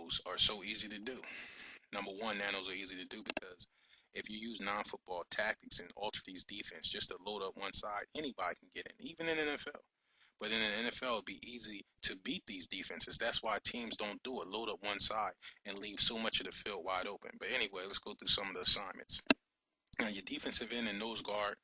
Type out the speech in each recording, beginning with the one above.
nanos are so easy to do. Number one, nanos are easy to do because if you use non-football tactics and alter these defense just to load up one side, anybody can get in, even in the NFL. But in the NFL, it'd be easy to beat these defenses. That's why teams don't do it. Load up one side and leave so much of the field wide open. But anyway, let's go through some of the assignments. Now, your defensive end and nose guard,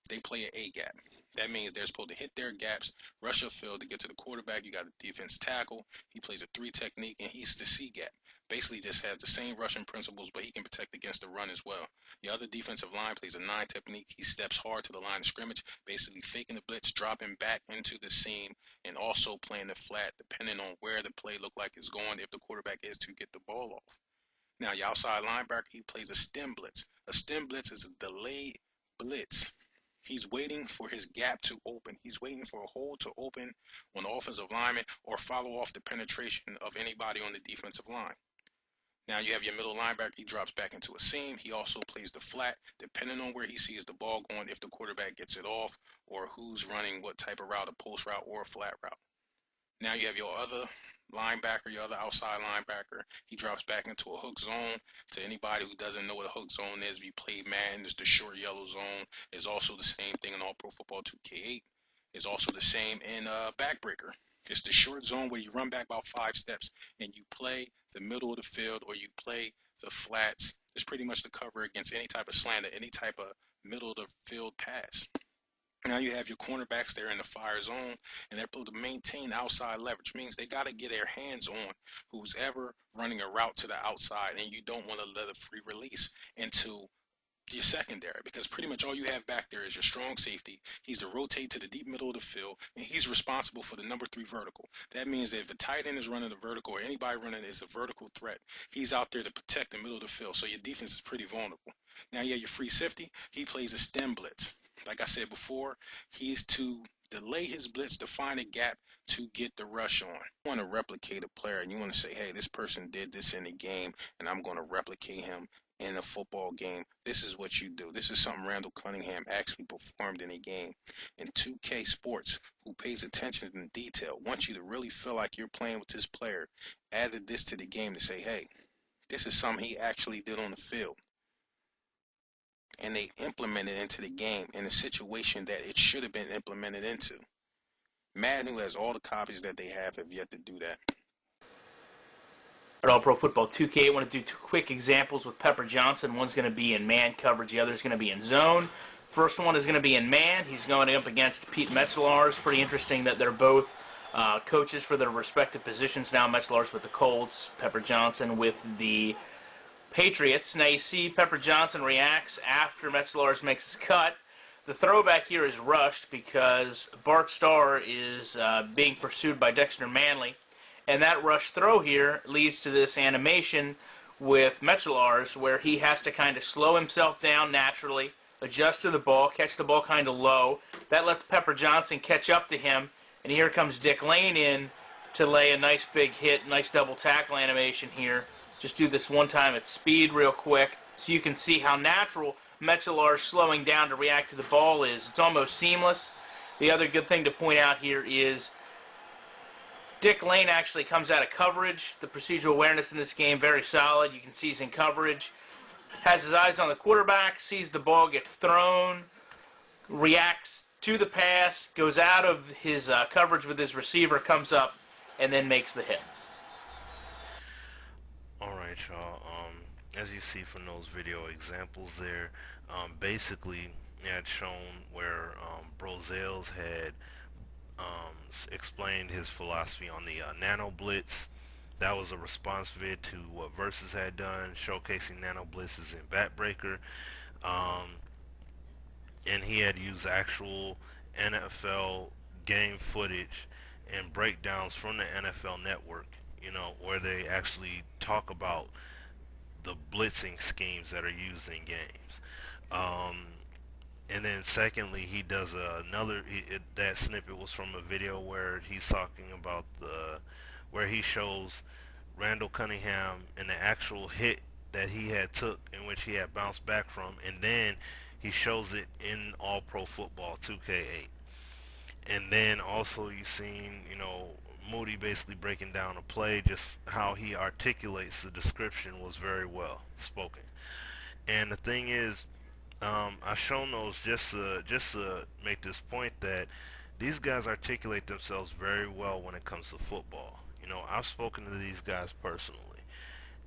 they play an A gap. That means they're supposed to hit their gaps, rush upfield to get to the quarterback. You got the defense tackle. He plays a 3 technique, and he's the C gap. Basically, just has the same rushing principles, but he can protect against the run as well. The other defensive line plays a 9 technique. He steps hard to the line of scrimmage, basically faking the blitz, dropping back into the seam, and also playing the flat, depending on where the play look like it's going, if the quarterback is to get the ball off. Now, your outside linebacker, he plays a stem blitz. A stem blitz is a delayed blitz. He's waiting for his gap to open. He's waiting for a hole to open on the offensive lineman or follow off the penetration of anybody on the defensive line. Now you have your middle linebacker. He drops back into a seam. He also plays the flat, depending on where he sees the ball going, if the quarterback gets it off or who's running what type of route, a post route or a flat route. Now you have your other linebacker, your other outside linebacker. He drops back into a hook zone. To anybody who doesn't know what a hook zone is, if you play Madden, it's the short yellow zone. It's also the same thing in All Pro Football 2K8. It's also the same in Backbreaker. It's the short zone where you run back about 5 steps and you play the middle of the field or you play the flats. It's pretty much the cover against any type of slant or any type of middle of the field pass. Now you have your cornerbacks there in the fire zone, and they're supposed to maintain outside leverage. Means they got to get their hands on who's ever running a route to the outside, and you don't want to let a free release into your secondary, because pretty much all you have back there is your strong safety. He's to rotate to the deep middle of the field, and he's responsible for the number 3 vertical. That means that if a tight end is running the vertical or anybody running is a vertical threat, he's out there to protect the middle of the field, so your defense is pretty vulnerable. Now you have your free safety. He plays a stem blitz. Like I said before, he's to delay his blitz to find a gap to get the rush on. You want to replicate a player, and you want to say, hey, this person did this in the game, and I'm going to replicate him in a football game. This is what you do. This is something Randall Cunningham actually performed in a game. And 2K Sports, who pays attention to detail, wants you to really feel like you're playing with this player, added this to the game to say, hey, this is something he actually did on the field. And they implement it into the game in a situation that it should have been implemented into. Madden, who has all the copies that they have yet to do that. At All Pro Football 2K, I want to do 2 quick examples with Pepper Johnson. One's going to be in man coverage, the other's going to be in zone. First one is going to be in man. He's going up against Pete Metzelaar. It's pretty interesting that they're both coaches for their respective positions now. Metzelaar's with the Colts, Pepper Johnson with the Patriots. Now you see Pepper Johnson reacts after Metzelaar makes his cut. The throwback here is rushed because Bart Starr is being pursued by Dexter Manley. And that rush throw here leads to this animation with Metzelaar's where he has to kind of slow himself down naturally, adjust to the ball, catch the ball kind of low. That lets Pepper Johnson catch up to him. And here comes Dick Lane in to lay a nice big hit, nice double tackle animation here. Just do this one time at speed real quick so you can see how natural Metzelaar's slowing down to react to the ball is. It's almost seamless. The other good thing to point out here is Dick Lane actually comes out of coverage. The procedural awareness in this game, very solid. You can see he's in coverage. Has his eyes on the quarterback, sees the ball gets thrown, reacts to the pass, goes out of his coverage with his receiver, comes up, and then makes the hit. Alright, y'all, as you see from those video examples there, basically it had shown where Brozales had explained his philosophy on the Nano Blitz. That was a response vid to what Versus had done, showcasing Nano Blitzes in Backbreaker. And he had used actual NFL game footage and breakdowns from the NFL Network, you know, where they actually talk about the blitzing schemes that are used in games. And then secondly, he does that snippet was from a video where he's talking about where he shows Randall Cunningham and the actual hit that he had took in which he had bounced back from, and then he shows it in All Pro Football 2K8. And then also you've seen, you know, Moody basically breaking down a play, just how he articulates the description was very well spoken. And the thing is, I shown those just to make this point that these guys articulate themselves very well when it comes to football. I've spoken to these guys personally.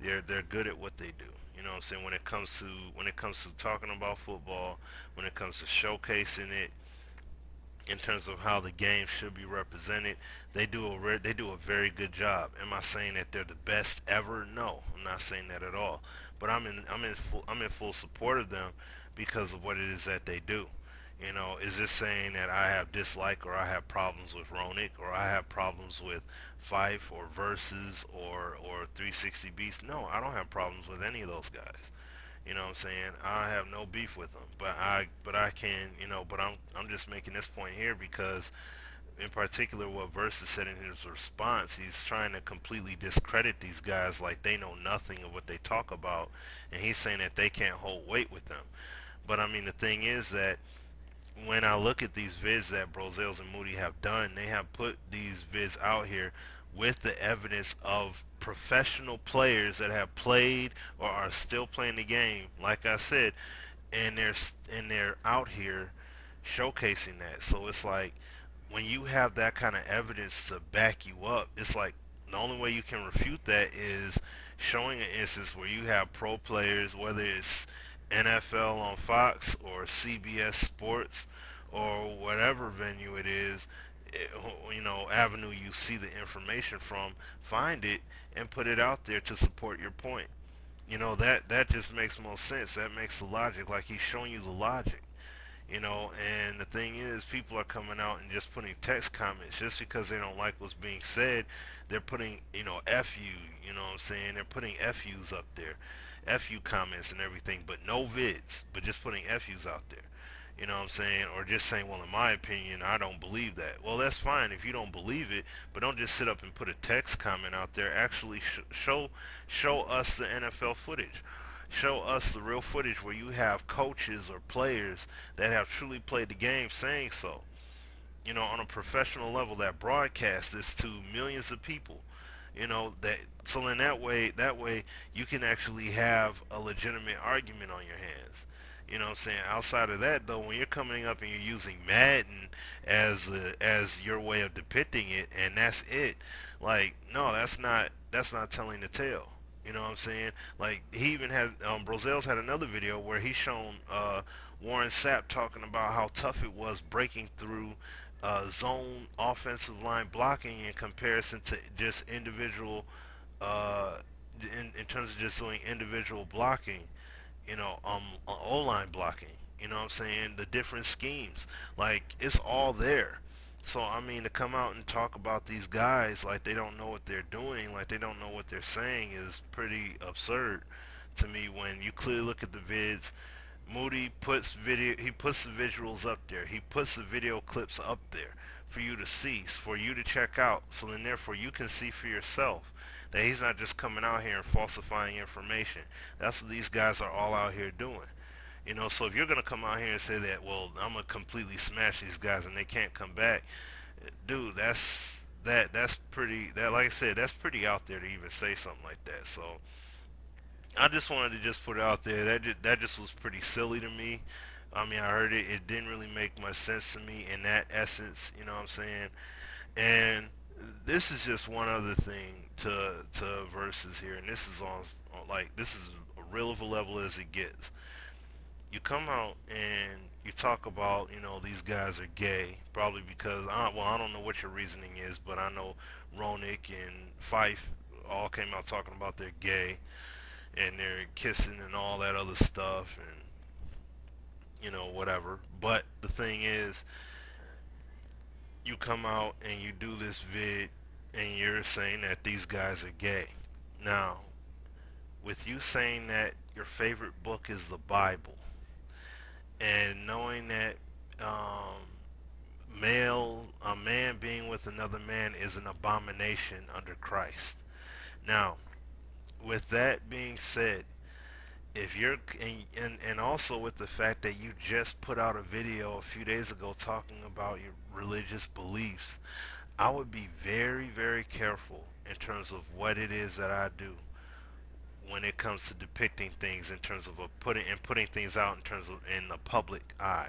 They're good at what they do. You know what I'm saying? When it comes to talking about football, when it comes to showcasing it, in terms of how the game should be represented, they do a very good job. Am I saying that they're the best ever? No, I'm not saying that at all. But I'm in full support of them because of what it is that they do. Is this saying that I have dislike or I have problems with Ronick or I have problems with Fife or Versus or 360 Beast? No, I don't have problems with any of those guys. You know what I'm saying? I have no beef with them, but I can, but I'm just making this point here because in particular what Versus said in his response, he's trying to completely discredit these guys like they know nothing of what they talk about, and he's saying that they can't hold weight with them. But I mean the thing is that when I look at these vids that Brozales and Moody have done, they have put these vids out here with the evidence of professional players that have played or are still playing the game, like I said, and they're out here showcasing that. So it's like when you have that kind of evidence to back you up, it's like the only way you can refute that is showing an instance where you have pro players, whether it's NFL on Fox or CBS Sports or whatever venue it is, avenue you see the information from, find it and put it out there to support your point. That just makes most sense. That makes the logic, like he's showing you the logic. And the thing is, people are coming out and just putting text comments just because they don't like what's being said. They're putting, F you, you know what I'm saying? They're putting FUs up there, FU comments and everything, but no vids, but just putting FUs out there. You know what I'm saying? Or just saying, well, in my opinion, I don't believe that. Well, that's fine if you don't believe it, but don't just sit up and put a text comment out there. Actually, show us the NFL footage. Show us the real footage where you have coaches or players that have truly played the game saying so. On a professional level that broadcast this to millions of people. That so in that way you can actually have a legitimate argument on your hands. You know what I'm saying? Outside of that though, when you're coming up and you're using Madden as your way of depicting it and that's it, like no, that's not telling the tale. You know what I'm saying? Like he even had Brozell's had another video where he's shown Warren Sapp talking about how tough it was breaking through zone offensive line blocking in comparison to just individual in terms of just doing individual blocking, O-line blocking, what I'm saying, the different schemes, like it's all there. So I mean, to come out and talk about these guys like they don't know what they're doing, like they don't know what they're saying, is pretty absurd to me. When you clearly look at the vids, Moody puts he puts the visuals up there, he puts the video clips up there for you to see, for you to check out, so then therefore you can see for yourself that he's not just coming out here and falsifying information. That's what these guys are all out here doing. So if you're gonna come out here and say that, well, I'm gonna completely smash these guys and they can't come back, dude, that's pretty. That, like I said, that's pretty out there to even say something like that. So I just wanted to just put it out there. That just was pretty silly to me. I mean, I heard it. It didn't really make much sense to me in that essence. You know what I'm saying? And this is just one other thing to verses here, and this is on like this is real of a level as it gets. You come out and you talk about, these guys are gay, probably because, I don't know what your reasoning is, but I know Ronick and Fife all came out talking about they're gay and they're kissing and all that other stuff and, whatever. But the thing is, you come out and you do this vid and you're saying that these guys are gay. Now, with you saying that your favorite book is the Bible, and knowing that a man being with another man is an abomination under Christ. Now, with that being said, if you're and also with the fact that you just put out a video a few days ago talking about your religious beliefs, I would be very, very careful in terms of what it is that I do when it comes to depicting things in terms of putting things out in terms of in the public eye.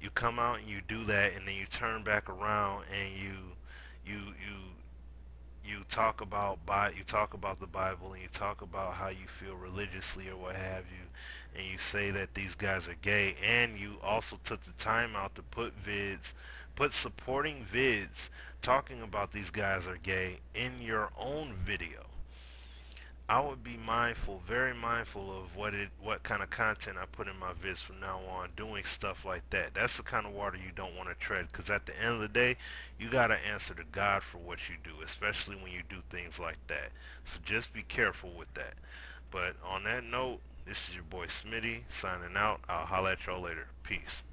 You come out and you do that, and then you turn back around and you talk about the Bible, and you talk about how you feel religiously or what have you, and you say that these guys are gay, and you also took the time out to put supporting vids talking about these guys are gay in your own video. I would be mindful, very mindful of what kind of content I put in my vids from now on, doing stuff like that. That's the kind of water you don't want to tread, because at the end of the day, you got to answer to God for what you do, especially when you do things like that. So just be careful with that. But on that note, this is your boy Smitty signing out. I'll holla at y'all later. Peace.